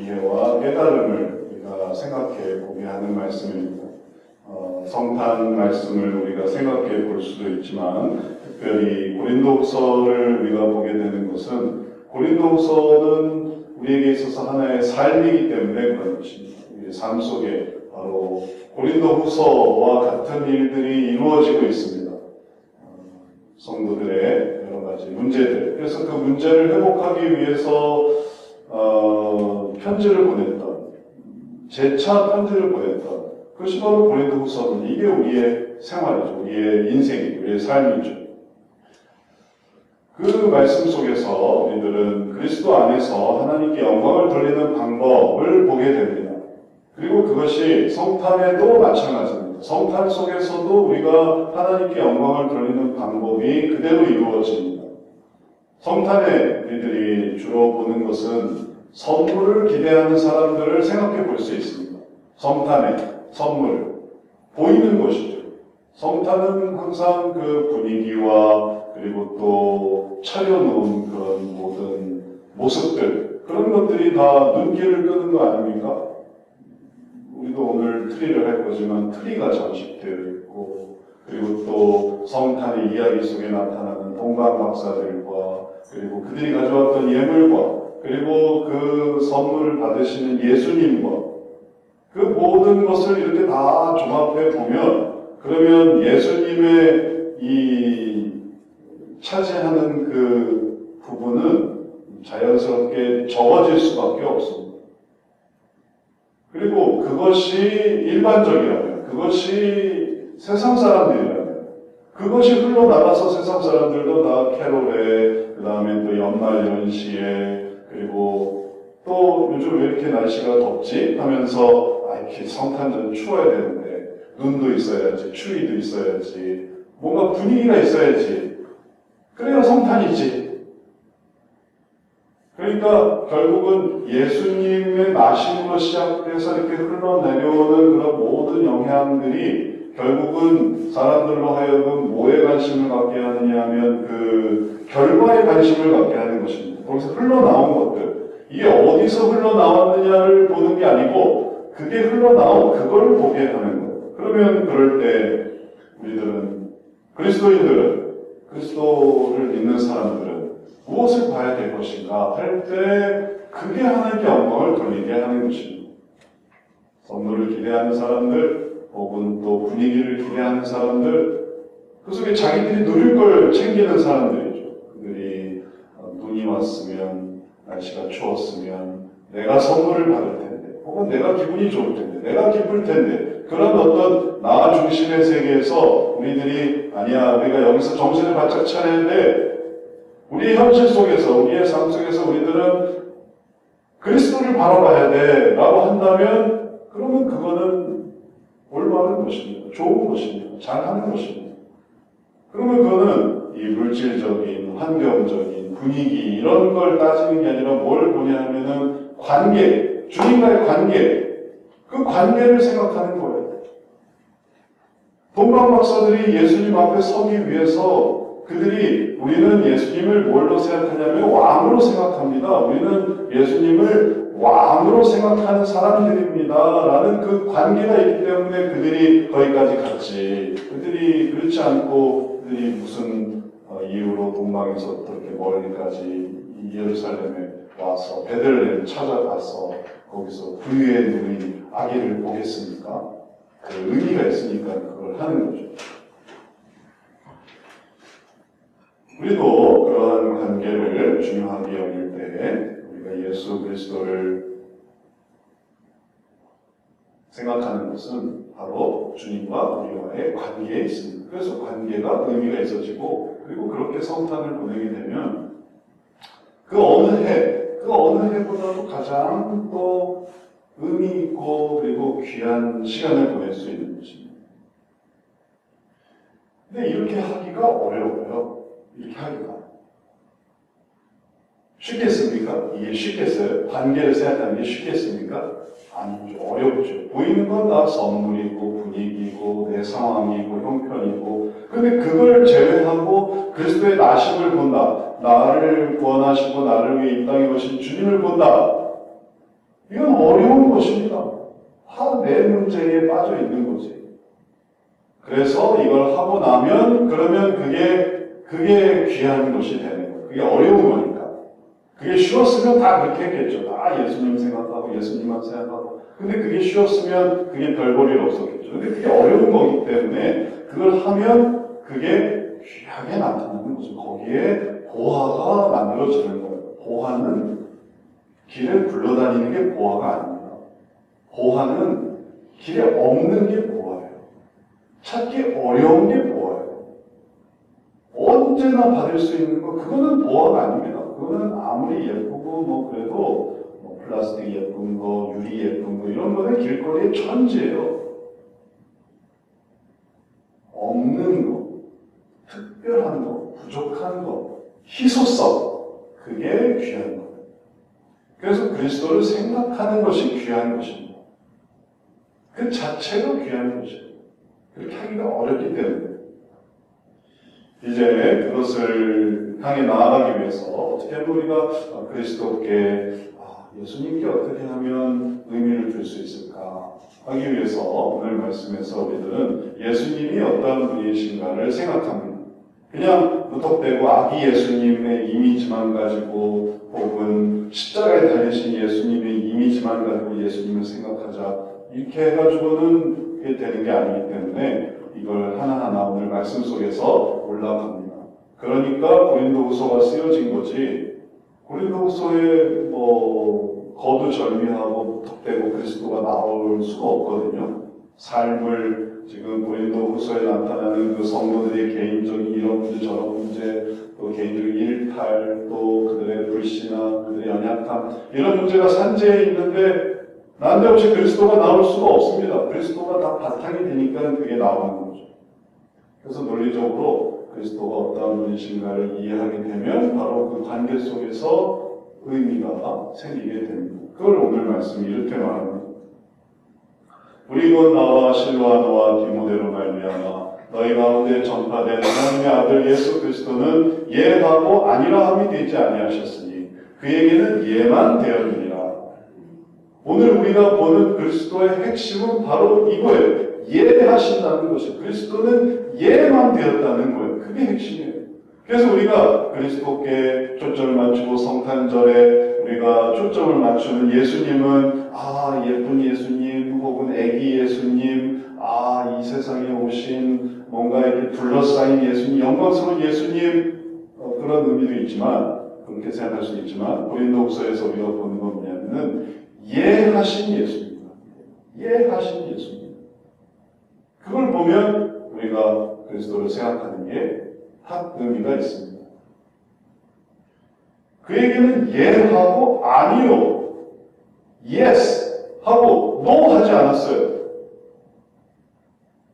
이해와 깨달음을 우리가 생각해 보게 하는 말씀입니다. 성탄 말씀을 우리가 생각해 볼 수도 있지만 특별히 고린도후서를 우리가 보게 되는 것은 고린도후서는 우리에게 있어서 하나의 삶이기 때문에 그런 것입니다. 우리의 삶 속에 바로 고린도후서와 같은 일들이 이루어지고 있습니다. 성도들의 여러 가지 문제들. 그래서 그 문제를 회복하기 위해서 편지를 보냈던, 재차 편지를 보냈던 그것이 바로 고린도후서는 이게 우리의 생활이죠. 우리의 인생이죠. 우리의 삶이죠. 그 말씀 속에서 우리들은 그리스도 안에서 하나님께 영광을 돌리는 방법을 보게 됩니다. 그리고 그것이 성탄에도 마찬가지입니다. 성탄 속에서도 우리가 하나님께 영광을 돌리는 방법이 그대로 이루어집니다. 성탄에 우리들이 주로 보는 것은 선물을 기대하는 사람들을 생각해 볼 수 있습니다. 성탄의 선물, 보이는 것이죠. 성탄은 항상 그 분위기와 그리고 또 차려놓은 그런 모든 모습들, 그런 것들이 다 눈길을 끄는 거 아닙니까? 우리도 오늘 트리를 할 거지만 트리가 장식되어 있고, 그리고 또 성탄의 이야기 속에 나타나는 동방박사들과 그리고 그들이 가져왔던 예물과 그리고 그 선물을 받으시는 예수님과 그 모든 것을 이렇게 다 종합해 보면, 그러면 예수님의 이 차지하는 그 부분은 자연스럽게 적어질 수밖에 없습니다. 그리고 그것이 일반적이라면, 그것이 세상 사람들이라면, 그것이 흘러나가서 세상 사람들도 다 캐롤에, 그 다음에 또 연말 연시에, 그리고 또 요즘 왜 이렇게 날씨가 덥지? 하면서 이렇게 성탄절은 추워야 되는데 눈도 있어야지, 추위도 있어야지, 뭔가 분위기가 있어야지, 그래야 성탄이지. 그러니까 결국은 예수님의 나심으로 시작돼서 이렇게 흘러내려오는 그런 모든 영향들이 결국은 사람들로 하여금 뭐에 관심을 갖게 하느냐 하면 그 결과에 관심을 갖게 하는 것입니다. 거기서 흘러나온 것들, 이게 어디서 흘러나왔느냐를 보는 게 아니고 그게 흘러나온 그걸 보게 하는 거예요. 그러면 그럴 때 우리들은, 그리스도인들은, 그리스도를 믿는 사람들은 무엇을 봐야 될 것인가 할 때 그게 하나님께 영광을 돌리게 하는 것입니다. 선물을 기대하는 사람들, 혹은 또 분위기를 기대하는 사람들, 그 속에 자기들이 누릴 걸 챙기는 사람들이죠. 그들이 눈이 왔으면, 날씨가 추웠으면 내가 선물을 받을 텐데, 혹은 내가 기분이 좋을 텐데, 내가 기쁠 텐데, 그런 어떤 나 중심의 세계에서 우리들이 아니야, 우리가 여기서 정신을 바짝 차려야 돼. 우리의 현실 속에서, 우리의 삶 속에서 우리들은 그리스도를 바라봐야 돼 라고 한다면, 그러면 그거는 올바른 것입니다. 좋은 것입니다. 잘하는 것입니다. 그러면 그거는 이 물질적인, 환경적인 분위기 이런 걸 따지는 게 아니라 뭘 보냐 하면은 관계, 주님과의 관계, 그 관계를 생각하는 거예요. 동방박사들이 예수님 앞에 서기 위해서 그들이 우리는 예수님을 뭘로 생각하냐면 왕으로 생각합니다. 우리는 예수님을 왕으로 생각하는 사람들입니다. 라는 그 관계가 있기 때문에 그들이 거기까지 갔지. 그들이 그렇지 않고 그들이 무슨 이유로 동방에서 그렇게 멀리까지 예루살렘에 와서 베들레헴을 찾아가서 거기서 부유의 누이 아기를 보겠습니까? 그 의미가 있으니까 그걸 하는 거죠. 우리도 그러한 관계를 중요하게 여길 때 우리가 예수 그리스도를 생각하는 것은 바로 주님과 우리와의 관계에 있습니다. 그래서 관계가 의미가 있어지고, 그리고 그렇게 성탄을 보내게 되면 그 어느 해보다도 가장 또 의미 있고 그리고 귀한 시간을 보낼 수 있는 것입니다. 근데 이렇게 하기가 어려워요. 이렇게 하기가. 쉽겠습니까? 이게 쉽겠어요? 관계를 생각하는 게 쉽겠습니까? 아니죠. 어렵죠. 보이는 건 다 선물이고 분위기고 내 상황이고 형편이고, 근데 그걸 제외하고 그리스도의 나심을 본다. 나를 구원하시고 나를 위해 이 땅에 오신 주님을 본다. 이건 문제에 빠져 있는 거지. 그래서 이걸 하고 나면 그러면 그게 귀한 것이 되는 거예요. 그게 어려운 거니까. 그게 쉬웠으면 다 그렇게 했겠죠. 다 예수님 생각하고 예수님만 생각하고. 근데 그게 쉬웠으면 그게 별 볼 일 없었겠죠. 근데 그게 어려운 거기 때문에 그걸 하면 그게 귀하게 나타나는 거죠. 거기에 보화가 만들어지는 거예요. 보화는 길을 굴러다니는 게 보화가 아닙니다. 보화는 길에 없는 게 보화예요. 찾기 어려운 게 보화예요. 언제나 받을 수 있는 거, 그거는 보화가 아닙니다. 그거는 아무리 예쁘고 뭐 그래도 뭐 플라스틱 예쁜 거, 유리 예쁜 거 이런 거는 길거리의 천지예요. 없는 거, 특별한 거, 부족한 거, 희소성, 그게 귀한 거예요. 그래서 그리스도를 생각하는 것이 귀한 것입니다. 그 자체가 귀한 것이에요. 그렇게 하기가 어렵기 때문에 이제 그것을 향해 나아가기 위해서 어떻게 하면 우리가 그리스도께 예수님께 어떻게 하면 의미를 줄 수 있을까 하기 위해서 오늘 말씀에서 우리들은 예수님이 어떤 분이신가를 생각합니다. 그냥 무턱대고 아기 예수님의 이미지만 가지고 혹은 십자가에 달리신 예수님의 이미지만 가지고 예수님을 생각하자 이렇게 해가지고는 그게 되는 게 아니기 때문에 이걸 하나하나 오늘 말씀 속에서 올라갑니다. 그러니까 고린도후서가 쓰여진 거지 고린도후서에 거두절미하고 무턱대고 그리스도가 나올 수가 없거든요. 삶을 지금 고린도후서에 나타나는 그 성도들의 개인적인 이런 문제 저런 문제 또 개인적인 일탈 또 그들의 불신앙 그들의 연약함 이런 문제가 산재해 있는데 난데없이 그리스도가 나올 수가 없습니다. 그리스도가 다 바탕이 되니까 그게 나오는 거죠. 그래서 논리적으로 그리스도가 어떤 분이신가를 이해하게 되면 바로 그 관계 속에서 의미가 생기게 됩니다. 그걸 오늘 말씀이 이렇게 말합니다. 우리 곧 나와 실와노와 디모데로 말미암아 너희 가운데 전파된 하나님의 아들 예수 그리스도는 예하고 아니라함이 되지 아니하셨으니 그에게는 예만 되었느니라. 오늘 우리가 보는 그리스도의 핵심은 바로 이거예요. 예하신다는 것이에요. 그리스도는 예만 되었다는 거예요. 그게 핵심이에요. 그래서 우리가 그리스도께 초점을 맞추고 성탄절에 우리가 초점을 맞추는 예수님은 예쁜 예수님 혹은 애기 예수님 이 세상에 오신 뭔가 이렇게 둘러싸인 예수님 영광스러운 예수님 그런 의미도 있지만 그렇게 생각할 수 있지만 고린도후서에서 우리가 보는 건 뭐냐면은 예하신 예수입니다. 예하신 예수님. 그걸 보면 우리가 그리스도를 생각하는 게 딱 의미가 있습니다. 그에게는 예하고 아니요, yes 하고 no 하지 않았어요.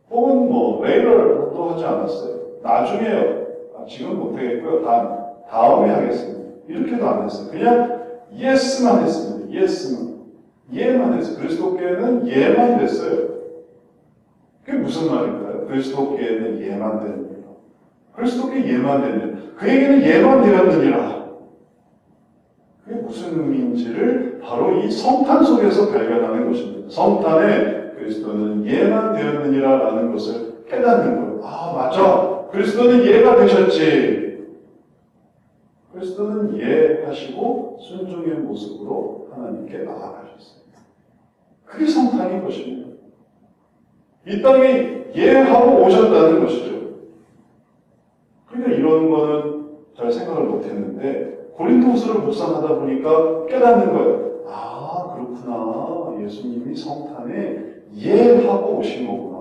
혹은 later도 하지 않았어요. 나중에요. 지금 못하겠고요. 다음에 하겠습니다. 이렇게도 안 했어요. 그냥 yes만 했습니다. yes만. 예만 했어요. 그리스도께는 예만 됐어요. 그게 무슨 말일까요? 그리스도께는 예만 되느니라. 그리스도께 예만 되느니라. 그에게는 예만 되었느니라. 그게 무슨 의미인지를 바로 이 성탄 속에서 발견하는 것입니다. 성탄에 그리스도는 예만 되었느니라 라는 것을 깨닫는 거예요. 맞아. 그리스도는 예가 되셨지. 그리스도는 예하시고 순종의 모습으로 하나님께 나아가셨어요. 그게 성탄인 것입니다. 이 땅에 예하고 오셨다는 것이죠. 그러니까 이런 거는 잘 생각을 못했는데 고린도후서를 묵상하다 보니까 깨닫는 거예요. 그렇구나. 예수님이 성탄에 예하고 오신 거구나.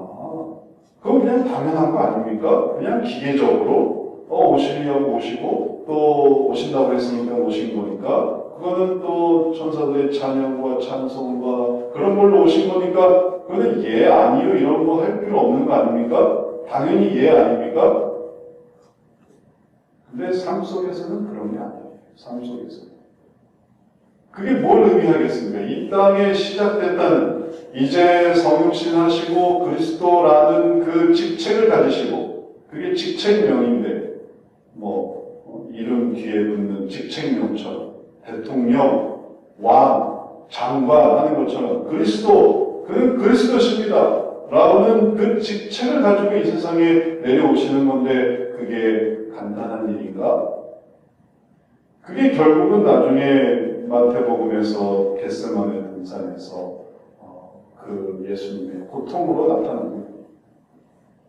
그건 그냥 당연한 거 아닙니까? 그냥 기계적으로 오시려고 오시고 또 오신다고 했으니까 오신 거니까 그거는 또 천사들의 찬양과 찬송과 그런 걸로 오신 거니까 그거는 예 아니요 이런 거 할 필요 없는 거 아닙니까? 당연히 예 아닙니까? 근데 삶 속에서는 그런 게 아니에요. 삶 속에서는. 그게 뭘 의미하겠습니까? 이 땅에 시작됐다는 이제 성육신하시고 그리스도라는 그 직책을 가지시고 그게 직책명인데 이름 뒤에 붙는 직책명처럼 대통령, 왕, 장관하는 것처럼 그리스도, 그는 그리스도십니다 라고는 그 직책을 가지고 이 세상에 내려오시는 건데 그게 간단한 일인가? 그게 결국은 나중에 마태복음에서 겟세마네 등산에서 그 예수님의 고통으로 나타납니다.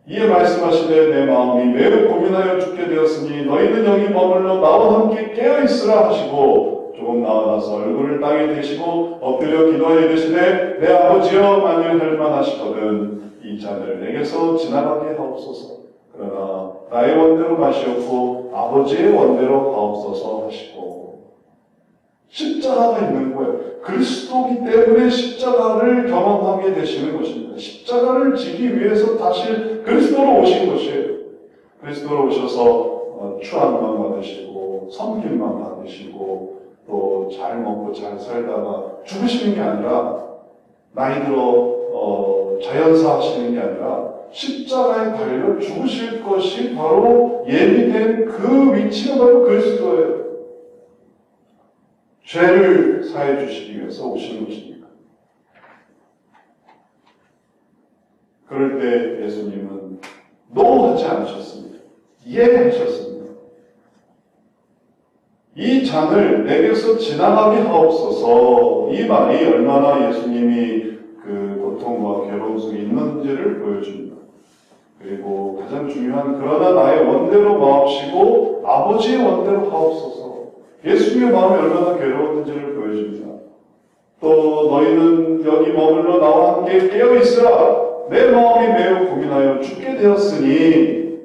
이에 말씀하시되 내 마음이 매우 고민하여 죽게 되었으니 너희는 여기 머물러 나와 함께 깨어있으라 하시고 조금 나아가서 얼굴을 땅에 대시고 엎드려 기도하여 이르시되 내 아버지여 만일 할만하시거든 이 잔을 내게서 지나가게 하옵소서. 그러나 나의 원대로 마시옵고 아버지의 원대로 하옵소서 하시고 십자가가 있는 거예요. 그리스도이기 때문에 십자가를 경험하게 되시는 것입니다. 십자가를 지기 위해서 다시 그리스도로 오신 것이에요. 그리스도로 오셔서 추앙만 받으시고 섬김만 받으시고 또 잘 먹고 잘 살다가 죽으시는 게 아니라 나이 들어 자연사 하시는 게 아니라 십자가에 달려 죽으실 것이 바로 예비된 그 위치가 바로 그리스도예요. 죄를 사해 주시기 위해서 오신 것입니다. 그럴 때 예수님은 노 하지 않으셨습니다. 예 하셨습니다. 이 잔을 내게서 지나가게 하옵소서. 이 말이 얼마나 예수님이 그 고통과 괴로움 속에 있는지를 보여줍니다. 그리고 가장 중요한 그러나 나의 원대로 마옵시고 아버지의 원대로 하옵소서. 예수님의 마음이 얼마나 괴로웠는지를 보여줍니다. 또 너희는 여기 머물러 나와 함께 깨어있으라. 내 마음이 매우 고민하여 죽게 되었으니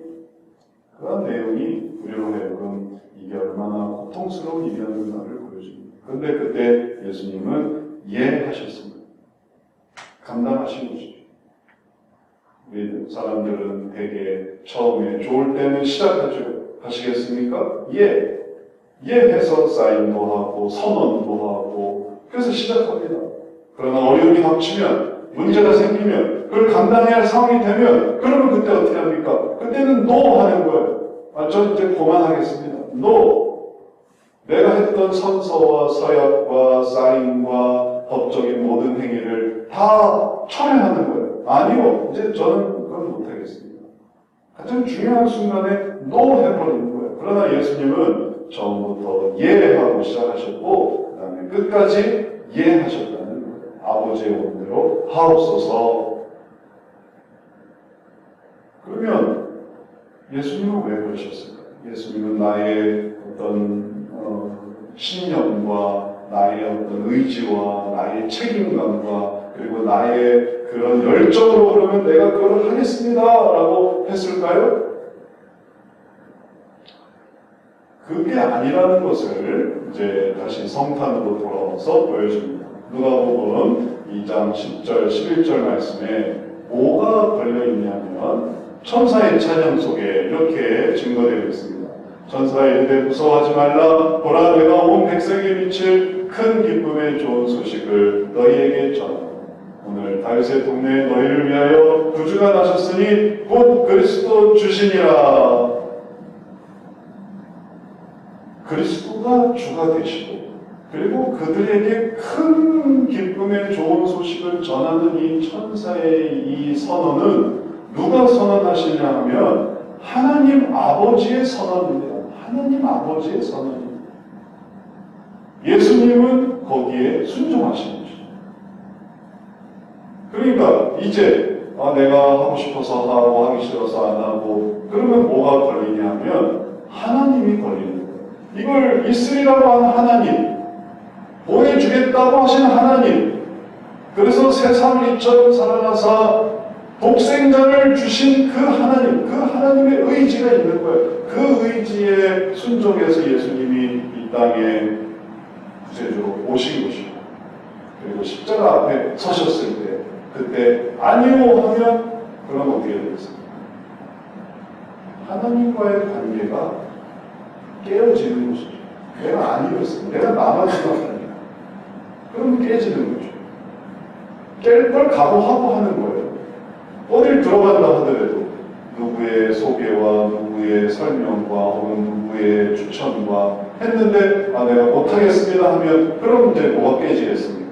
그런 내용이 우리로 하여금 이게 얼마나 고통스러운 일이었는가를 보여줍니다. 그런데 그때 예수님은 예 하셨습니다. 감당하신 것이죠. 우리 사람들은 되게 처음에 좋을 때는 시작하죠. 하시겠습니까? 예. 예 해서 사인도 하고 선언도 하고 그래서 시작합니다. 그러나 어려움이 닥치면 문제가 생기면 그걸 감당해야 할 상황이 되면 그러면 그때 어떻게 합니까? 그때는 노 하는 거예요. 저 이제 그만하겠습니다. 노. 내가 했던 선서와 서약과 사인과 법적인 모든 행위를 다 철회하는 거예요. 아니요. 이제 저는 그건 못하겠습니다. 가장 중요한 순간에 노 해버리는 거예요. 그러나 예수님은 처음부터 예하고 시작하셨고 그 다음에 끝까지 예하셨다는 거예요. 아버지의 원대로 하옵소서. 그러면 예수님은 왜 그러셨을까요? 예수님은 나의 어떤 신념과 나의 어떤 의지와 나의 책임감과 그리고 나의 그런 열정으로 그러면 내가 그걸 하겠습니다 라고 했을까요? 그게 아니라는 것을 이제 다시 성탄으로 돌아와서 보여줍니다. 누가복음 2장 10절, 11절 말씀에 뭐가 걸려있냐면 천사의 찬양 속에 이렇게 증거되어 있습니다. 천사가 이르되 무서워하지 말라. 보라 내가 온 백성에게 미칠 큰 기쁨의 좋은 소식을 너희에게 전하노라. 오늘 다윗의 동네에 너희를 위하여 구주가 나셨으니 곧 그리스도 주시니라. 그리스도가 주가 되시고 그리고 그들에게 큰 기쁨의 좋은 소식을 전하는 이 천사의 이 선언은 누가 선언하시냐 하면 하나님 아버지의 선언입니다. 하나님 아버지의 선언입니다. 예수님은 거기에 순종하신 거죠. 그러니까 이제 내가 하고 싶어서 하고 하기 싫어서 안 하고 그러면 뭐가 걸리냐면 하나님이 걸리는 거예요. 이걸 있으리라고 하는 하나님, 보내주겠다고 하시는 하나님, 그래서 세상을 이처럼 살아나사 독생자를 주신 그 하나님, 그 하나님의 의지가 있는 거예요. 그 의지에 순종해서 예수님이 이 땅에 구세주로 오신 것이고 그리고 십자가 앞에 서셨을 때 그때 아니요 하면 그럼 어떻게 되겠습니까? 하나님과의 관계가 깨어지는 것이죠. 내가 아니었어. 내가 나만 생각하니까. 그럼 깨지는 거죠. 깰 걸 각오하고 하는 거예요. 어딜 들어간다 하더라도 누구의 소개와 누구의 설명과 혹은 누구의 추천과 했는데 내가 못하겠습니다 하면 그럼 이제 뭐가 깨지겠습니까?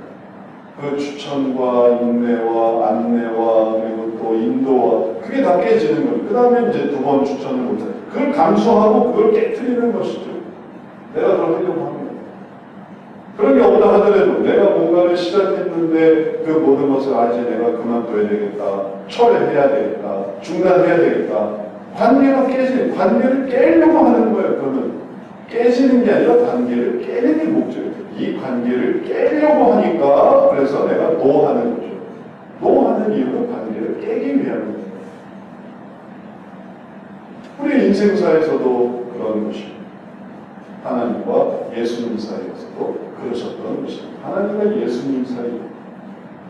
그 추천과 인내와 안내와 그리고 또 인도와 그게 다 깨지는 거예요. 그 다음에 이제 두 번 추천을 못해. 그걸 감수하고 그걸 깨뜨리는 것이죠. 내가 그러려고 합니다. 그런 게 없다 하더라도 내가 뭔가를 시작했는데 그 모든 것을 이제 내가 그만둬야 되겠다. 철회해야 되겠다. 중단해야 되겠다. 관계가 깨지는, 관계를 깨려고 하는 거예요. 그러면 깨지는 게 아니라 관계를 깨는 게 목적이에요. 이 관계를 깨려고 하니까 그래서 내가 노하는 거죠. 노하는 이유는 관계를 깨기 위한 거예요. 우리 인생사에서도 그런 것입니다. 하나님과 예수님 사이에서도 그러셨던 것입니다. 하나님과 예수님 사이,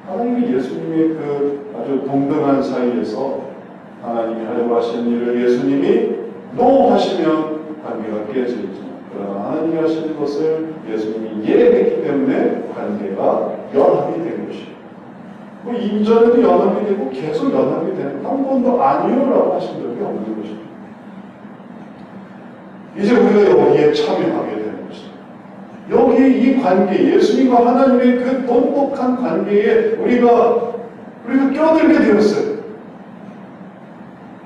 하나님과 예수님의 그 아주 동등한 사이에서 하나님이 하려고 하시는 일을 예수님이 노 하시면 관계가 깨지죠. 그러나 하나님이 하시는 것을 예수님이 예했기 때문에 관계가 연합이 된 것이에요. 뭐 이전에도 연합이 되고 계속 연합이 되는, 한 번도 아니요라고 하신 적이 없는 것입니다. 이제 우리가 여기에 참여하게 되는 것입니다. 여기 이 관계, 예수님과 하나님의 그 돈독한 관계에 우리가 껴들게 되었어요.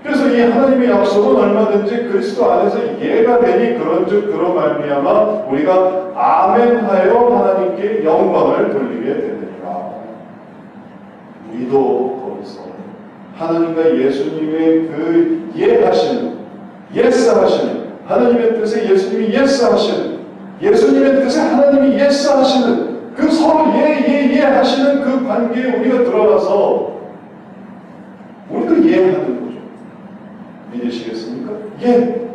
그래서 이 하나님의 약속은 얼마든지 그리스도 안에서 예가 되니 그런즉 그런 말미암아 우리가 아멘하여 하나님께 영광을 돌리게 되느니라. 우리도 거기서 하나님과 예수님의 그 예하시는, 예스하시는, 하나님의 뜻에 예수님이 예스하시는, 예수님의 뜻에 하나님이 예스하시는 그 서로 예 하시는 그 관계에 우리가 들어가서 우리도 예하는 거죠. 믿으시겠습니까? 예.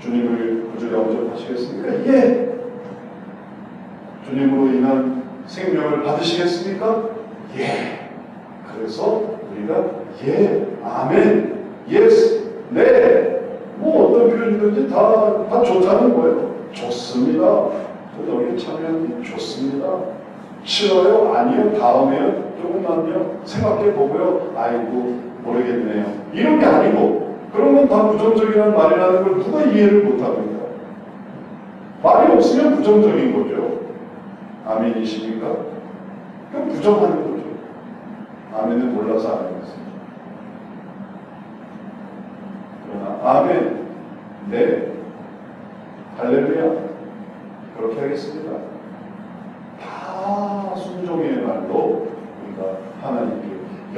주님을 구주 영접하시겠습니까? 예. 주님으로 인한 생명을 받으시겠습니까? 예. 그래서 우리가 예, 아멘, 예스, 네. 뭐 어떤 표현이든지 다 좋다는 거예요. 좋습니다. 저도 여기 참여하는 게 좋습니다. 싫어요? 아니요? 다음에요? 조금만요? 생각해보고요? 아이고 모르겠네요. 이런 게 아니고 그런 건 다 부정적이라는 말이라는 걸 누가 이해를 못합니까? 말이 없으면 부정적인 거죠. 아멘이십니까? 그럼 부정하는 거죠. 아멘을 몰라서 아멘이었어요. 그러나 아멘, 네, 할렐루야, 그렇게 하겠습니다. 다 순종의 말로 우리가 하나님께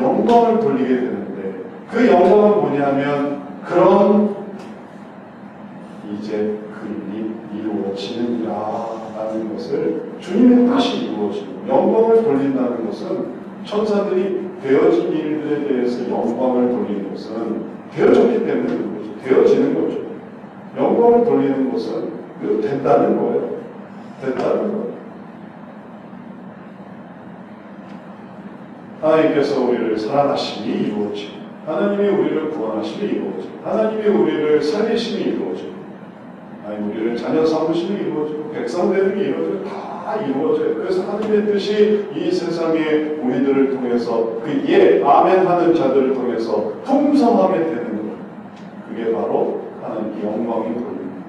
영광을 돌리게 되는데 그 영광은 뭐냐면 그런 이제 그 일이 이루어지느니라 라는 것을 주님의 뜻이 이루어지고 영광을 돌린다는 것은 천사들이 되어진 일들에 대해서 영광을 돌리는 것은 되어졌기 때문에 그런 거죠. 되어지는 거죠. 영광을 돌리는 것은 된다는 거예요. 된다는 거예요. 하나님께서 우리를 사랑하심이 이루어지고 하나님이 우리를 구원하심이 이루어지고 하나님이 우리를 살리심이 이루어지고 하나님 우리를 자녀 삼으심이 이루어지고 백성 되는 게 이루어지고 다 이루어져요. 그래서 하나님의 뜻이 이 세상에 우리들을 통해서 그 예, 아멘 하는 자들을 통해서 풍성하게 되는 거예요. 그게 바로 하나님의 영광이 돌립니다.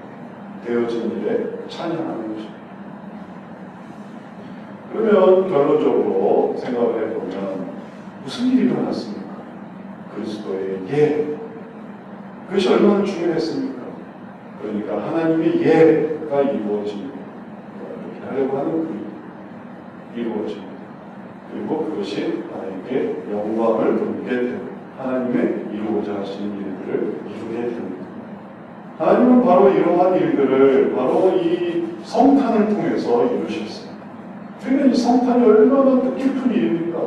되어진 일에 찬양하는 것입니다. 그러면 결론적으로 생각을 해보면 무슨 일이 일어났습니까? 그리스도의 예. 그것이 얼마나 중요했습니까? 그러니까 하나님의 예가 이루어집니다. 이렇게 하려고 하는 그 이루어집니다. 그리고 그것이 하나님께 영광을 돌리게 됩니다. 하나님의 이루고자 하시는 일들을 이루게 됩니다. 하나님은 바로 이러한 일들을 바로 이 성탄을 통해서 이루셨습니다. 그러니까 이 성탄이 얼마나 뜻깊은 일입니까?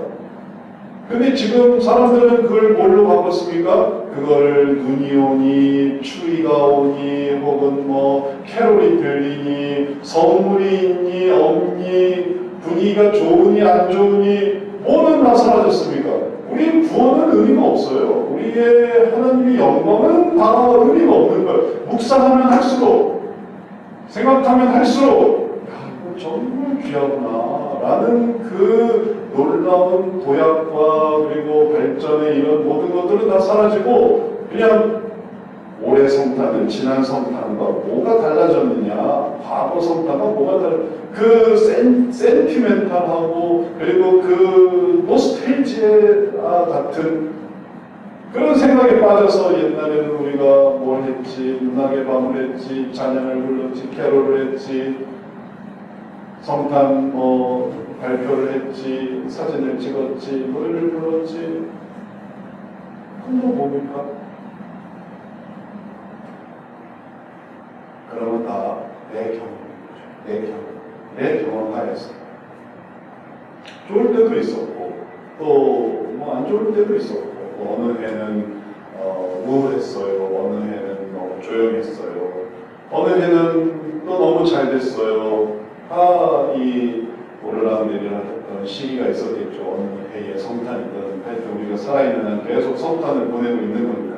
근데 지금 사람들은 그걸 뭘로 바꿨습니까? 그거를 눈이 오니, 추위가 오니, 혹은 뭐 캐롤이 들리니, 선물이 있니, 없니, 분위기가 좋으니, 안 좋으니, 뭐는 다 사라졌습니까? 우리 구원은 의미가 없어요. 우리의 하나님의 영광은 다 의미가 없는 거예요. 묵상하면 할수록, 생각하면 할수록, 정말 귀하구나 라는 그 놀라운 도약과 그리고 발전의 이런 모든 것들은 다 사라지고 그냥 올해 성탄은 지난 성탄과 뭐가 달라졌느냐, 과거 성탄과 뭐가 그 센티멘탈하고 그리고 그 노스텔지아 같은 그런 생각에 빠져서 옛날에는 우리가 뭘 했지, 문학의 밤을 했지, 찬양을 불렀지, 캐롤을 했지, 성탄 발표를 했지, 사진을 찍었지, 노래를 불렀지. 그건 뭡니까? 그러면 다 내 경험이죠. 내 경험 하에서. 좋을 때도 있었고, 또 뭐 안 좋을 때도 있었고, 어느 해는 우울했어요. 어느 해는 너무 조용했어요. 어느 해는 또 너무 잘 됐어요. 이 오르락내리락 했던 시기가 있었겠죠. 어느 해에 성탄이든 하여튼 우리가 살아있는 한 계속 성탄을 보내고 있는 거니까.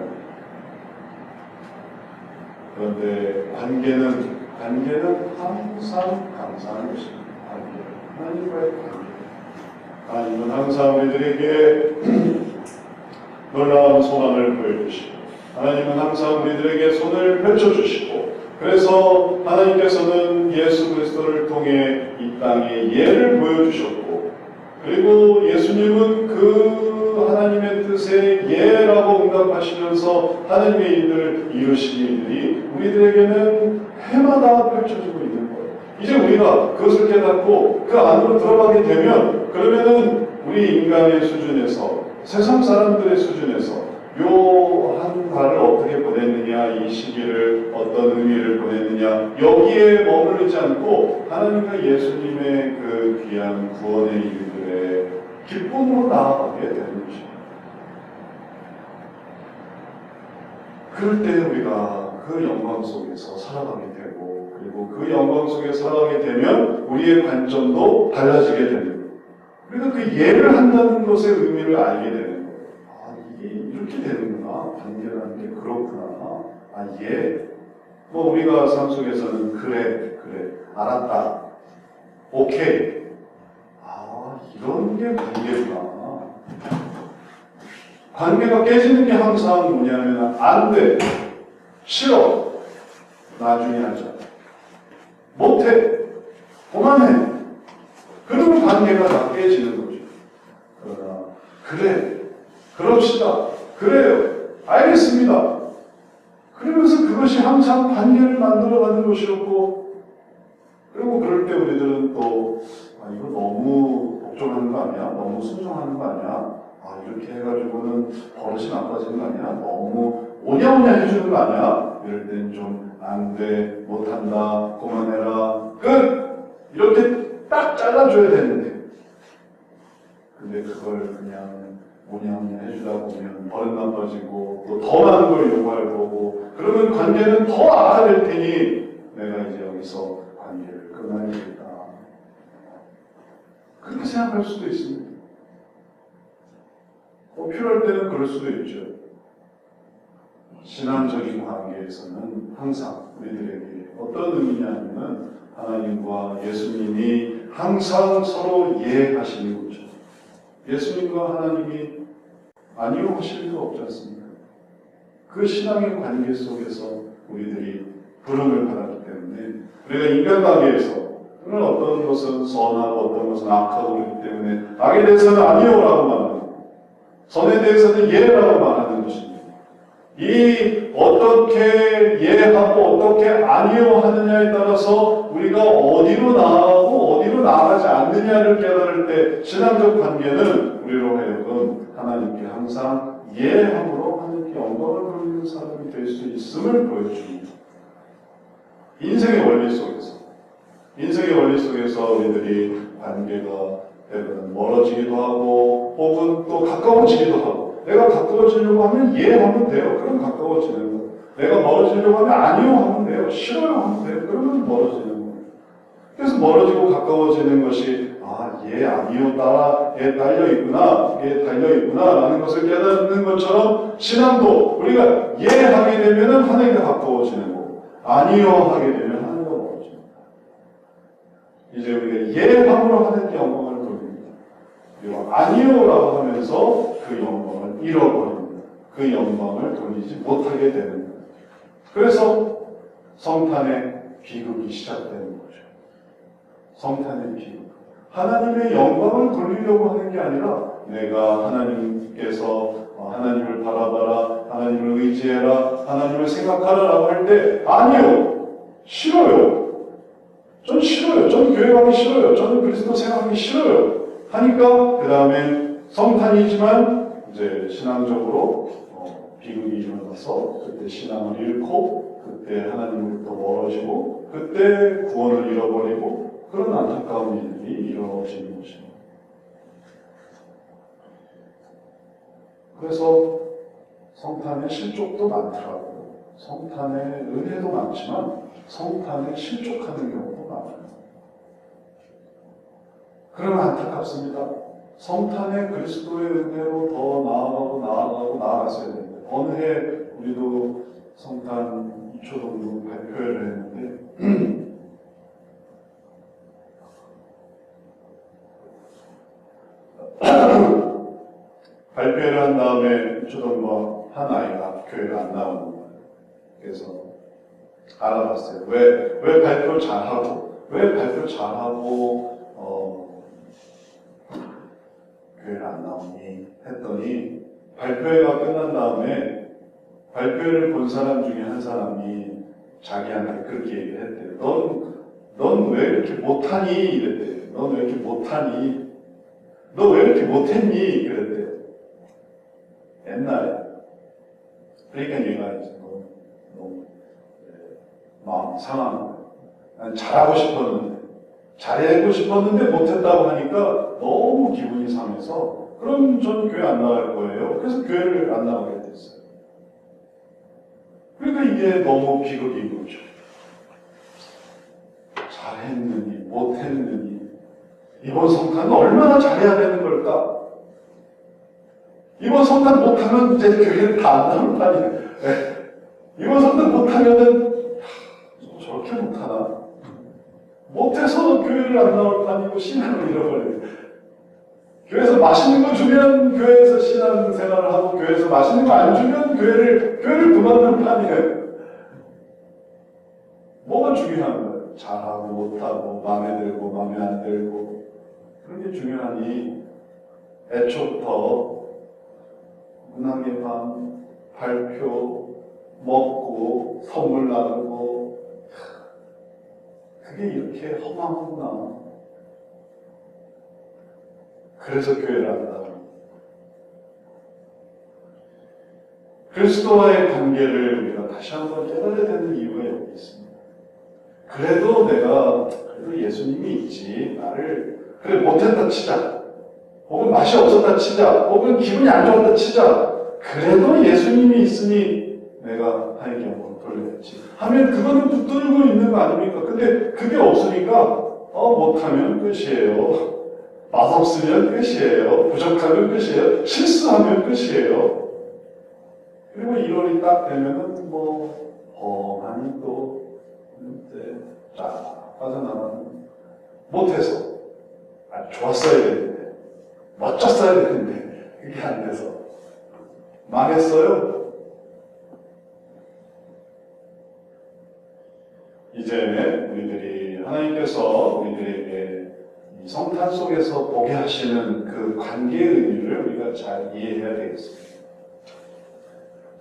그런데 관계는 항상 감사한 것입니다. 하나님과의 관계. 하나님은 항상 우리들에게 놀라운 소망을 보여주시고, 하나님은 항상 우리들에게 손을 펼쳐주시고, 그래서 하나님께서는 예수 그리스도를 통해 이 땅에 예를 보여주셨고, 그리고 예수님은 그 하나님의 뜻에 예라고 응답하시면서 하나님의 일들을 이루시는 일들이 우리들에게는 해마다 펼쳐지고 있는 거예요. 이제 우리가 그것을 깨닫고 그 안으로 들어가게 되면, 그러면은 우리 인간의 수준에서, 세상 사람들의 수준에서 요 한 달을 어떻게 보냈느냐, 이 시기를 어떤 의미를 보냈느냐, 여기에 머무르지 않고 하나님과 예수님의 그 귀한 구원의 일들에 기쁨으로 나아가게 되는 것입니다. 그럴 때 우리가 그 영광 속에서 살아가게 되고, 그리고 그 영광 속에 살아가게 되면 우리의 관점도 달라지게 되는 거예요. 그래서 그 예를 한다는 것의 의미를 알게 되는 거예요. 이게 이렇게 되는구나. 관계라는 게 그렇구나. 예. 우리가 삶 속에서는 그래, 알았다. 오케이. 이런 게 관계구나. 관계가 깨지는 게 항상 뭐냐면, 안 돼. 싫어. 나중에 하자. 못해. 그만해. 그러면 관계가 다 깨지는 거죠. 그러나, 그래. 그럽시다. 그래요. 알겠습니다. 그러면서 그것이 항상 관계를 만들어가는 것이었고, 그리고 그럴 때 우리들은 또, 이거 너무 복종하는 거 아니야? 너무 순종하는 거 아니야? 이렇게 해가지고는 버릇이 나빠지는 거 아니야? 너무 오냐오냐 해주는 거 아니야? 이럴 땐 좀 안 돼, 못한다, 그만해라, 끝! 이렇게 딱 잘라줘야 되는데. 근데 그걸 그냥 오냐오냐 해주다 보면 버릇 나빠지고 또 더 많은 걸 요구할 거고, 그러면 관계는 더 악화될 테니 내가 이제 여기서 관계를 끊어야겠다. 그렇게 생각할 수도 있습니다. 필요할 때는 그럴 수도 있죠. 신앙적인 관계에서는 항상 우리들에게 어떤 의미냐면, 하나님과 예수님이 항상 서로 예하시는 거죠. 예수님과 하나님이 아니요 하실 수 없지 않습니까? 그 신앙의 관계 속에서 우리들이 부름을 받았기 때문에, 우리가 인간관계에서 어떤 것은 선하고 어떤 것은 악하고 그렇기 때문에 악에 대해서는 아니요라고 말하고 선에 대해서는 예라고 말하는 것입니다. 이 어떻게 예하고 어떻게 아니요 하느냐에 따라서 우리가 어디로 나아가고 어디로 나아가지 않느냐를 깨달을 때, 신앙적 관계는 우리로 하여금 하나님께 항상 예함으로 하나님께 영광을 돌리는 사람이 될 수 있음을 보여줍니다. 인생의 원리 속에서 우리들이 관계가 때로는 멀어지기도 하고 혹은 또 가까워지기도 하고, 내가 가까워지려고 하면 예하면 돼요. 그럼 가까워지는 거예요. 내가 멀어지려고 하면 아니요 하면 돼요. 싫어요 하면 돼요. 그러면 멀어지는 거예요. 그래서 멀어지고 가까워지는 것이 예 아니요 따라에 달려있구나, 예 달려있구나 라는 것을 깨닫는 것처럼, 신앙도 우리가 예 하게 되면 하나님과 가까워지는 거고, 아니요 하게 되면 하나님과 멀어지는 거예요. 이제 우리가 예 함으로 하나님께 영광을 돌립니다. 그리고 아니요라고 하면서 그 영광을 잃어버립니다. 그 영광을 돌리지 못하게 되는 거예요. 그래서 성탄의 비극이 시작되는 거죠. 성탄의 비극. 하나님의 영광을 돌리려고 하는 게 아니라 내가 하나님께서 하나님을 바라봐라, 하나님을 의지해라, 하나님을 생각하라라고 할 때 아니요, 싫어요. 전 싫어요. 전 교회 가기 싫어요. 저는 그리스도 생각하기 싫어요. 하니까 그 다음에 성탄이지만 이제 신앙적으로 비극이 일어나서 그때 신앙을 잃고 그때 하나님으로부터 멀어지고 그때 구원을 잃어버리고 그런 안타까운 일이 이루어지는 것입니다. 그래서 성탄의 실족도 많더라고요. 성탄의 은혜도 많지만 성탄에 실족하는 경우도 많아요. 그러면 안타깝습니다. 성탄의 그리스도의 은혜로 더 나아갔어야 되는데 어느 해 우리도 성탄 2초 정도 발표를 했는데 발표를 한 다음에 주던과 한 아이가 교회를 안 나오는 거예요. 그래서 알아봤어요. 왜 발표 잘하고 교회를 안 나오니 했더니 발표회가 끝난 다음에 발표회를 본 사람 중에 한 사람이 자기한테 그렇게 얘기를 했대요. 넌 왜 이렇게 못하니? 이랬대요. 넌 왜 이렇게 못하니? 너 왜 이렇게 못했니? 그랬대요. 옛날에. 그러니까 얘가 이제 너무 마음이 상하는 거예요. 난 잘하고 싶었는데 못했다고 하니까 너무 기분이 상해서 그럼 전 교회 안 나갈 거예요. 그래서 교회를 안 나가게 됐어요. 그러니까 이게 너무 비극인 거죠. 잘했느니 못했느니 이번 성탄은 얼마나 잘해야 되는 걸까? 이번 성탄 못하면 이제 교회를 다 안 나올 거 아니에요. 이번 성탄 못하면은 저렇게 못하나? 못해서 교회를 안 나올 거 아니고 신앙을 잃어버려요. 교회에서 맛있는 거 주면 교회에서 신앙생활을 하고 교회에서 맛있는 거 안 주면 교회를 그만두는 거 아니에요. 뭐가 중요한 거예요? 잘하고 못하고 마음에 들고 마음에 안 들고 그런 게 중요하니 애초부터 문학의 밤 발표 먹고 선물 나누고 그게 이렇게 허망하구나. 그래서 교회를 한다. 그리스도와의 관계를 우리가 다시 한번 깨달아야 되는 이유가 여기 있습니다. 그래도 예수님이 있지. 나를 그래 못했다 치자. 혹은 맛이 없었다 치자. 혹은 기분이 안 좋았다 치자. 그래도 예수님이 있으니 내가 하나님께 영광을 돌려야지. 하면 그거는 붙들고 있는 거 아닙니까? 근데 그게 없으니까 못하면 끝이에요. 맛없으면 끝이에요. 부족하면 끝이에요. 실수하면 끝이에요. 그리고 1월이 딱 되면은 험하니 또 이제 쫙 빠져나가는 못해서 좋았어야 되는데 멋졌어야 되는데 그게 안 돼서 망했어요. 이제 하나님께서 우리들에게 이 성탄 속에서 보게 하시는 그 관계의 의미를 우리가 잘 이해해야 되겠습니다.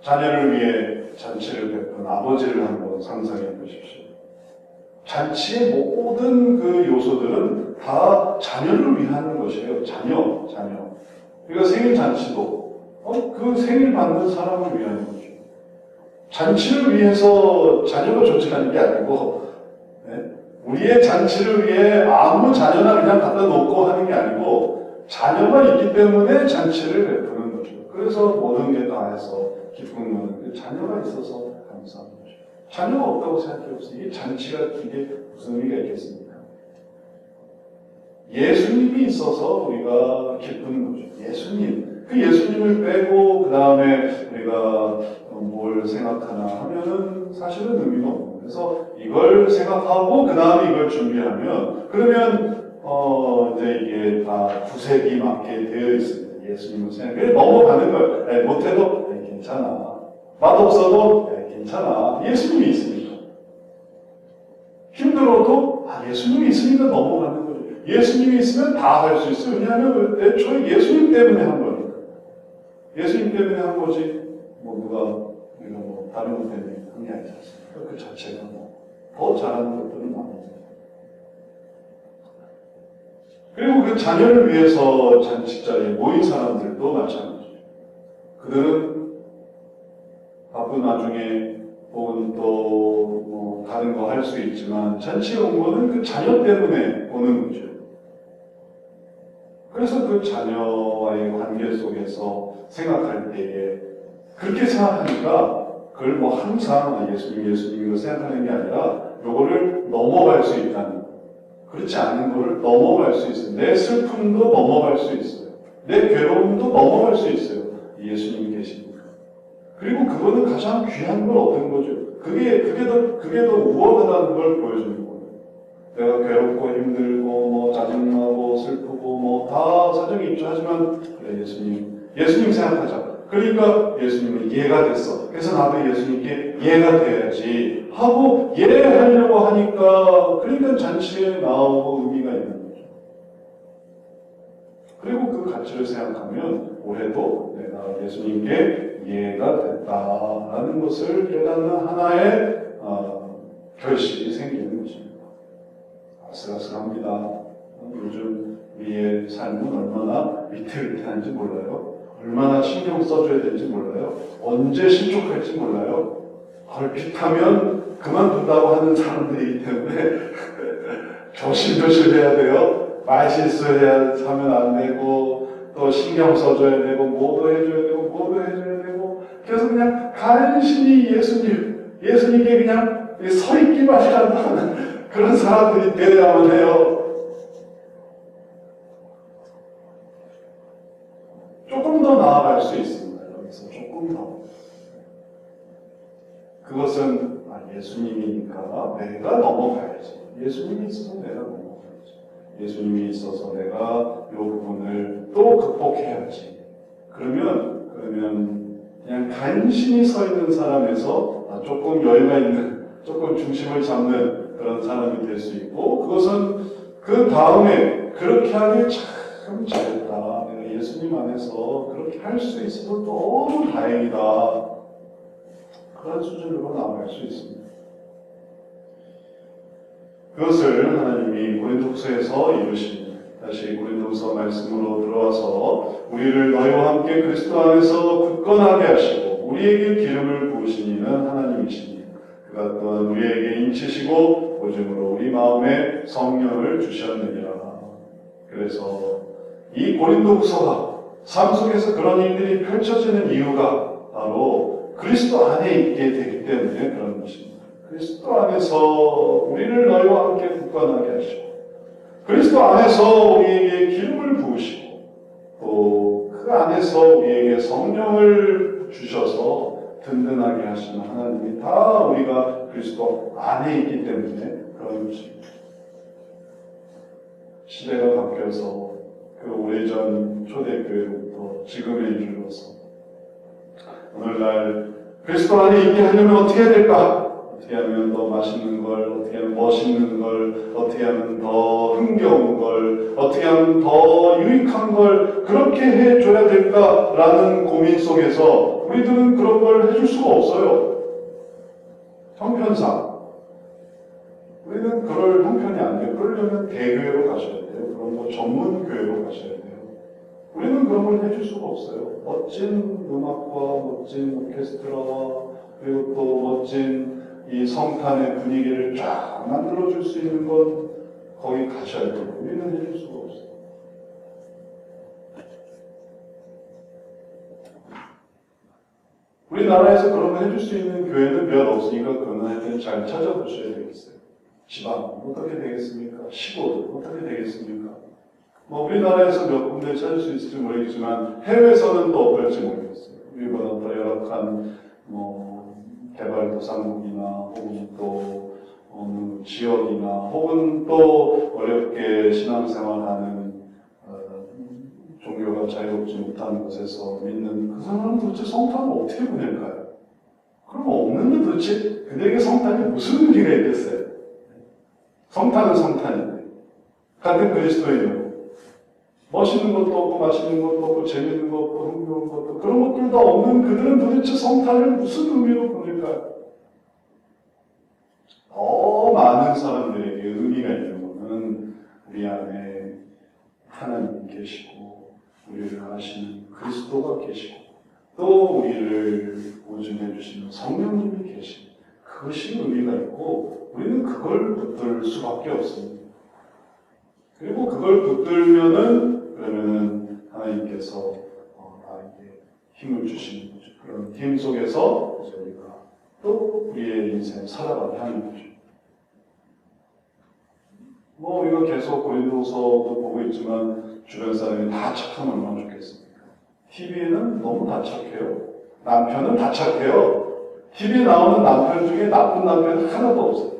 자녀를 위해 잔치를 베푼 아버지를 한번 상상해 보십시오. 잔치의 모든 그 요소들은 다 자녀를 위한 것이에요. 자녀. 그러니까 생일 잔치도 그 생일 받는 사람을 위한 거죠. 잔치를 위해서 자녀가 존재하는 게 아니고 우리의 잔치를 위해 아무 자녀나 그냥 갖다 놓고 하는 게 아니고 자녀가 있기 때문에 잔치를 베푸는 거죠. 그래서 모든 게 다 해서 기쁜 거는 자녀가 있어서 감사한 거죠. 자녀가 없다고 생각해 보세요. 이게 잔치가 이게 무슨 의미가 있겠습니까? 예수님이 있어서 우리가 기쁜 거죠. 예수님. 그 예수님을 빼고 그 다음에 우리가 뭘 생각하나 하면은 사실은 의미가 없는 거예요. 그래서 이걸 생각하고 그 다음에 이걸 준비하면 그러면 이제 이게 다 구색이 맞게 되어 있습니다. 예수님을 생각해 넘어가는 거예요. 못해도 괜찮아. 맛없어도 괜찮아. 예수님이 있으니까. 힘들어도 예수님이 있으니까 넘어가는 거죠. 예수님이 있으면 다 할 수 있어요. 왜냐하면 애초에 예수님 때문에 한 거니까. 예수님 때문에 한 거지. 누가 다른 것 때문에 한 게 아니지 않습니까? 그 자체가 더 잘하는 것들은 나옵니다. 그리고 그 자녀를 위해서 잔치 자리에 모인 사람들도 마찬가지예요. 그들은 바쁜 나중에 혹은 또 다른 거 할 수 있지만 잔치에 온 거는 그 자녀 때문에 오는 거죠. 그래서 그 자녀와의 관계 속에서 생각할 때에 그렇게 생각하니까 그걸 항상 예수님으로 생각하는 게 아니라 요거를 넘어갈 수 있다는 거. 그렇지 않은 거를 넘어갈 수 있어요. 내 슬픔도 넘어갈 수 있어요. 내 괴로움도 넘어갈 수 있어요. 예수님이 계시니까. 그리고 그거는 가장 귀한 걸 얻은 거죠. 그게 더 우월하다는 걸 보여주는 거예요. 내가 괴롭고 힘들고 짜증나고 슬프고 다 사정이 있죠. 하지만 그래 예수님 생각하자. 그러니까 예수님은 이해가 됐어. 그래서 나도 예수님께 이해가 돼야지 하고 이해하려고 하니까 그러니까 잔치에 나오고 의미가 있는 거죠. 그리고 그 가치를 생각하면 올해도 내가 예수님께 이해가 됐다라는 것을 깨닫는 하나의 결실이 생기는 것입니다. 아슬아슬합니다. 요즘 우리의 삶은 얼마나 위태위태한지 몰라요. 얼마나 신경 써줘야 될지 몰라요. 언제 신속할지 몰라요. 얼핏하면 그만둔다고 하는 사람들이기 때문에 조심조심해야 돼요. 말실수해야 하면 안 되고 또 신경 써줘야 되고 뭐도 해줘야 되고 뭐도 해줘야 되고 그래서 그냥 간신히 예수님께 그냥 서 있기만 하는 그런 사람들이 되어야만 해요. 조금 더 나아갈 수 있습니다. 여기서 조금 더. 그것은 예수님이니까 내가 넘어가야지. 예수님이 있어서 내가 넘어가야지. 예수님이 있어서 내가 이 부분을 또 극복해야지. 그러면 그냥 간신히 서 있는 사람에서 조금 여유가 있는, 조금 중심을 잡는 그런 사람이 될 수 있고, 그것은 그 다음에 그렇게 하길 참 잘했다. 내가 예수님 안에서 그렇게 할 수 있어서 너무 다행이다. 그런 수준으로 나아갈 수 있습니다. 그것을 하나님이 고린도후서에서 이루십니다. 다시 고린도후서 말씀으로 들어와서 우리를 너희와 함께 그리스도 안에서 굳건하게 하시고 우리에게 기름을 부으신 이는 하나님이시니 그가 또한 우리에게 인치시고 오줌으로 우리 마음에 성령을 주셨느니라. 그래서 이 고린도후서가 삶 속에서 그런 일들이 펼쳐지는 이유가 바로 그리스도 안에 있게 되기 때문에 그런 것입니다. 그리스도 안에서 우리를 너희와 함께 굳건하게 하시고 그리스도 안에서 우리에게 기름을 부으시고 또 그 안에서 우리에게 성령을 주셔서 든든하게 하시는 하나님이 다 우리가 그리스도 안에 있기 때문에 그런 것입니다. 시대가 바뀌어서 그 오래전 초대교회로부터 지금에 이르러서 오늘날 그리스도 안에 있게 하려면 어떻게 해야 될까? 어떻게 하면 더 맛있는 걸, 어떻게 하면 멋있는 걸, 어떻게 하면 더 흥겨운 걸, 어떻게 하면 더 유익한 걸 그렇게 해줘야 될까라는 고민 속에서 우리들은 그런 걸 해줄 수가 없어요. 형편상. 우리는 그럴 형편이 안 돼요. 그러려면 대교회로 가셔야 돼요. 그런 전문 교회로 가셔야 돼요. 우리는 그런 걸 해줄 수가 없어요. 멋진 음악과 멋진 오케스트라와 그리고 또 멋진 이 성탄의 분위기를 쫙 만들어줄 수 있는 건 거기 가셔야 돼요. 우리는 해줄 수가 없어요. 우리나라에서 그런 거 해줄 수 있는 교회는 몇 없으니까 그런 애들 잘 찾아보셔야 되겠어요. 지방 어떻게 되겠습니까? 시골 어떻게 되겠습니까? 우리나라에서 몇 군데 찾을 수 있을지 모르겠지만 해외에서는 또 어떨지 모르겠어요. 우리보다 더 열악한 개발도상국이나 혹은 또 어느 지역이나 혹은 또 어렵게 신앙생활하는 종교가 자유롭지 못한 곳에서 믿는 그 사람은 도대체 성탄을 어떻게 보낼까요? 없는데 도대체 그들에게 성탄이 무슨 의미가 있겠어요? 성탄은 성탄인데 같은 그리스도인이고 멋있는 것도 없고 맛있는 것도 없고 재밌는 것도 없고 흥겨운 것도 없고 그런 것들도 없는 그들은 도대체 성탄을 무슨 의미로 보낼까요? 더 많은 사람들에게 의미가 있는 것은 우리 안에 하나님 계시고 우리를 아시는 그리스도가 계시고 또 우리를 보증해 주시는 성령님이 계시고 그것이 의미가 있고 우리는 그걸 붙들 수밖에 없습니다. 그리고 그걸 붙들면은 그러면은 하나님께서 나에게 힘을 주시는 거죠. 그런 힘 속에서 이제 우리가 또 우리의 인생을 살아가게 하는 거죠. 이거 계속 고린도서도 보고 있지만 주변 사람이 다 착하면 얼마나 좋겠습니까? TV에는 너무 다 착해요. 남편은 다 착해요. TV에 나오는 남편 중에 나쁜 남편은 하나도 없어요.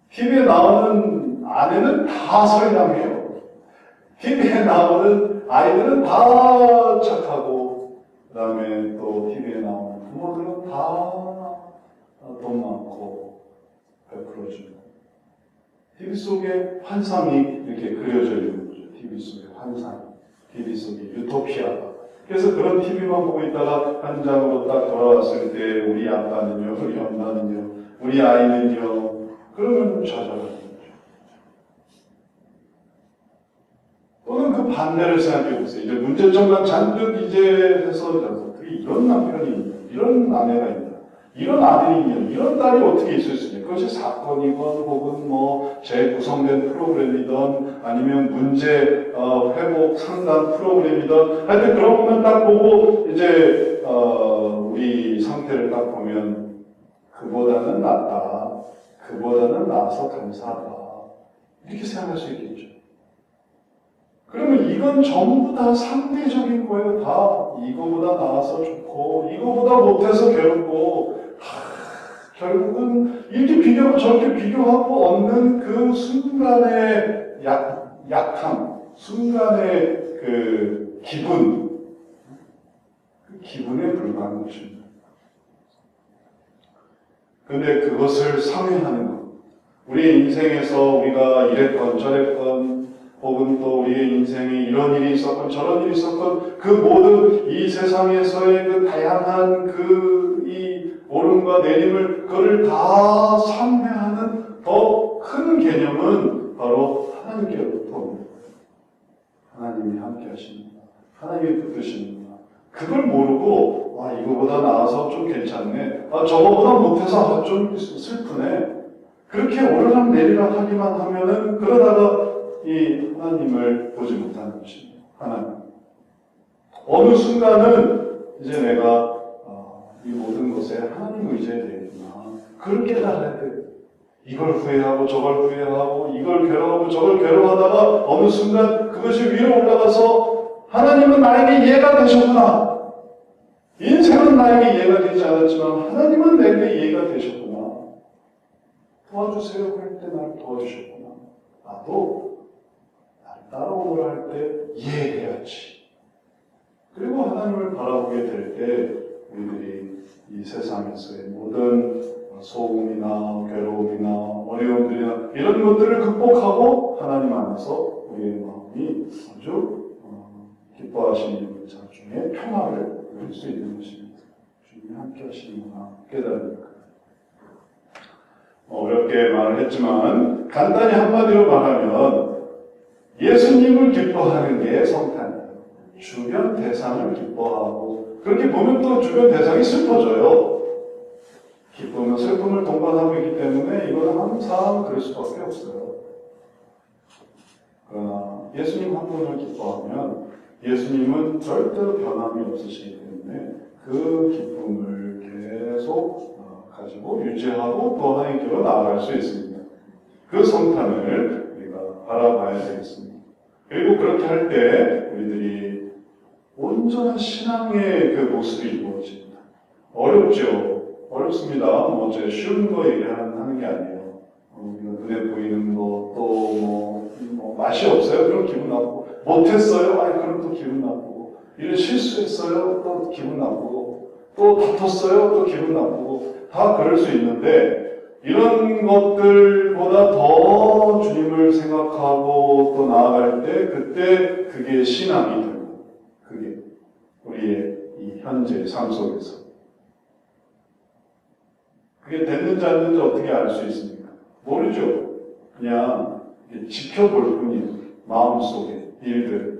TV에 나오는 아내는 다 선량해요. TV에 나오는 아이들은 다 착하고 그 다음에 또 TV에 나오는 부모들은 다 돈 많고 베풀어주고 TV 속에 환상이 이렇게 그려져 있는 거죠. TV 속의 환상, TV 속의 유토피아가. 그래서 그런 TV만 보고 있다가 현장으로 딱 돌아왔을 때 우리 아빠는요, 우리 엄마는요, 우리 아이는요, 그러면 좌절하는 거죠. 또는 그 반대를 생각해 보세요. 이제 문제점만 잔뜩 이제 해서 어떻게 이런 남편이 있냐, 이런 아내가 있냐, 이런 아들이 있냐, 이런 딸이 어떻게 있을 수 있냐. 그것이 사건이건 혹은 재구성된 프로그램이든 아니면 문제 회복 상담 프로그램이든 하여튼 그런 것만 딱 보고 이제 우리 상태를 딱 보면 그보다는 낫다. 그보다는 나아서 감사하다. 이렇게 생각할 수 있겠죠. 그러면 이건 전부 다 상대적인 거예요. 다 이거보다 나아서 좋고 이거보다 못해서 괴롭고 결국은 이렇게 비교하고 저렇게 비교하고 얻는 그 순간의 약함, 순간의 그 기분, 그 기분에 불과한 것입니다. 그런데 그것을 상회하는 것, 우리의 인생에서 우리가 이랬건 저랬건 혹은 또 우리의 인생에 이런 일이 있었건 저런 일이 있었건 그 모든 이 세상에서의 그 다양한 이 오름과 내림을 그걸 다 상회하는 더 큰 개념은 바로 하나님께로부터 옵니다. 하나님이 함께 하십니다. 하나님이 붙드십니다. 그걸 모르고 이거보다 나아서 좀 괜찮네. 저거보다 못해서 좀 슬프네. 그렇게 오르락 내리락 하기만 하면은 그러다가 이 하나님을 보지 못하는 것입니다. 하나님. 어느 순간은 이제 내가 이 모든 것에 하나님 의지해야 되겠구나. 그걸 깨달아야 돼요. 이걸 후회하고 저걸 후회하고 이걸 괴로워하고 저걸 괴로워하다가 어느 순간 그것이 위로 올라가서 하나님은 나에게 이해가 되셨구나. 인생은 나에게 이해가 되지 않았지만 하나님은 내게 이해가 되셨구나. 도와주세요 할 때 나를 도와주셨구나. 나도 나를 따라오라 할 때 이해해야지. 그리고 하나님을 바라보게 될 때 우리들이 이 세상에서의 모든 소음이나 괴로움이나 어려움들이나 이런 것들을 극복하고 하나님 안에서 우리의 마음이 아주 기뻐하시는 자 중에 평화를 누릴 수 있는 것입니다. 주님이 함께 하시는구나 깨달으니까. 어렵게 말을 했지만 간단히 한마디로 말하면 예수님을 기뻐하는 게 성탄이에요. 주변 대상을 기뻐하고 그렇게 보면 또 주변 대상이 슬퍼져요. 기쁨은 슬픔을 동반하고 있기 때문에 이거는 항상 그럴 수밖에 없어요. 그러나 예수님 한 분을 기뻐하면 예수님은 절대로 변함이 없으시기 때문에 그 기쁨을 계속 가지고 유지하고 또 하나님께로 나아갈 수 있습니다. 그 성탄을 우리가 바라봐야 되겠습니다. 그리고 그렇게 할 때 우리들이 온전한 신앙의 그 모습이 이루어집니다. 어렵죠. 어렵습니다. 제 쉬운 거 얘기하는 게 아니에요. 눈에 보이는 거, 또 맛이 없어요? 그럼 기분 나쁘고. 못했어요? 그럼 또 기분 나쁘고. 일을 실수했어요? 또 기분 나쁘고. 또 다퉜어요? 또 기분 나쁘고. 다 그럴 수 있는데 이런 것들보다 더 주님을 생각하고 또 나아갈 때 그때 그게 신앙이 되고 그게 우리의 이 현재 삶 속에서 그게 됐는지 안 됐는지 어떻게 알 수 있습니까? 모르죠. 그냥 지켜볼 뿐이에요. 마음속에 일들.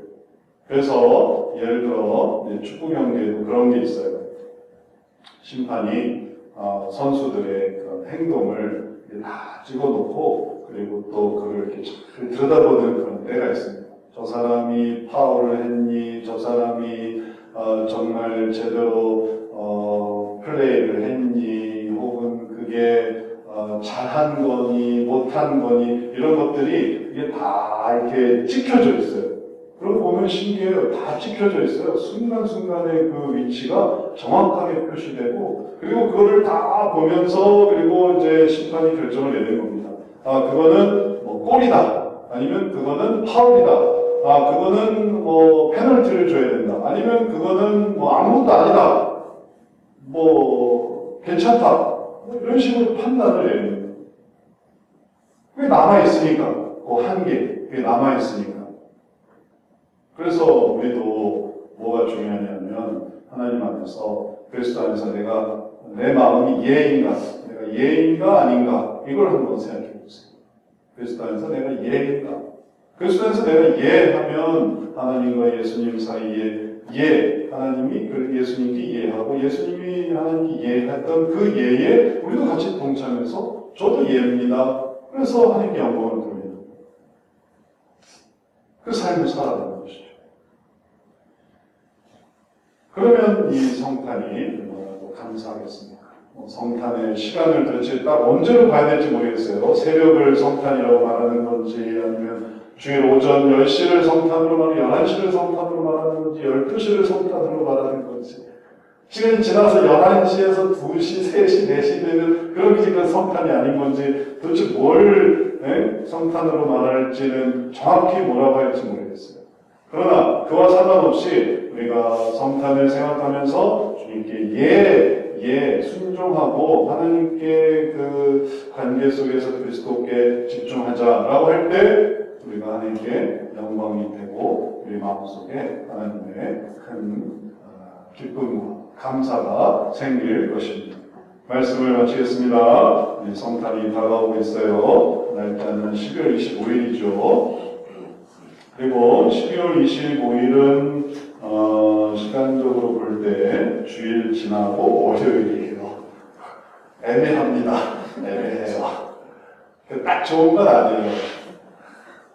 그래서 예를 들어 축구 경기에도 그런 게 있어요. 심판이 선수들의 그런 행동을 다 찍어놓고 그리고 또 그걸 이렇게 잘 들여다보는 그런 때가 있습니다. 저 사람이 파울을 했니? 저 사람이 정말 제대로 플레이를 했니? 혹은 그게 잘한 거니 못한 거니 이런 것들이 이게 다 이렇게 찍혀져 있어요. 그러고 보면 신기해요. 다 찍혀져 있어요. 순간순간의 그 위치가 정확하게 표시되고, 그리고 그거를 다 보면서, 그리고 이제 심판이 결정을 내리는 겁니다. 그거는 뭐 골이다. 아니면 그거는 파울이다. 그거는 뭐 페널티를 줘야 된다. 아니면 그거는 뭐 아무것도 아니다. 뭐 괜찮다. 뭐 이런 식으로 판단을 내리는 거예요. 그게 남아있으니까. 그 한계. 그게 남아있으니까. 그래서 우리도 뭐가 중요하냐면 하나님 안에서 그리스도 안에서 내 마음이 예인가 내가 예인가 아닌가 이걸 한번 생각해 보세요. 그리스도 안에서 내가 예인가 그리스도 안에서 내가 예하면 하나님과 예수님 사이에 하나님이 예수님께 예하고 예수님이 하나님께 예했던 그 예에 우리도 같이 동참해서 저도 예입니다. 그래서 하나님께 영광을 돌리는 그 삶을 살아가는 것이죠. 그러면 이 성탄이 얼마나 감사하겠습니까? 성탄의 시간을 도대체 딱 언제로 봐야 될지 모르겠어요. 새벽을 성탄이라고 말하는 건지 아니면 주일 오전 10시를 성탄으로 말하는 11시를 성탄으로 말하는 건지 12시를 성탄으로 말하는 건지 시간이 지나서 11시에서 2시, 3시, 4시 되는 그런 게 성탄이 아닌 건지 도대체 뭘 성탄으로 말할지는 정확히 뭐라고 할지 모르겠어요. 그러나 그와 상관없이 우리가 성탄을 생각하면서 주님께 순종하고 하나님께 그 관계 속에서 그리스도께 집중하자라고 할 때 우리가 하나님께 영광이 되고 우리 마음속에 하나님의 큰 기쁨과 감사가 생길 것입니다. 말씀을 마치겠습니다. 성탄이 다가오고 있어요. 날짜는 12월 25일이죠. 그리고 12월 25일은 시간적으로 볼 때 주일 지나고 월요일이에요. 애매합니다. 애매해요. 딱 좋은 건 아니에요.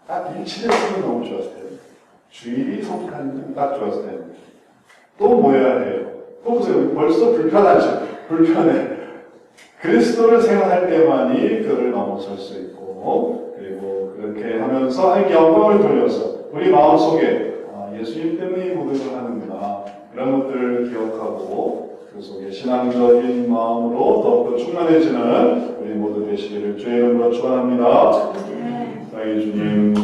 딱 일치됐으면 너무 좋았을 텐데. 주일이 성탄이 딱 좋았을 텐데. 또 뭐 해야 해요? 또 보세요. 벌써 불편하죠. 불편해. 그리스도를 생각할 때만이 그를 넘어설 수 있고, 그리고 그렇게 하면서 하나님께 영광을 돌려서 우리 마음속에 예수님 때문에 이 모든 걸 하는구나 이런 것들을 기억하고 그 속에 신앙적인 마음으로 더욱더 충만해지는 우리 모두 되시기를 주의 이름으로 축원합니다. 사랑의 주님.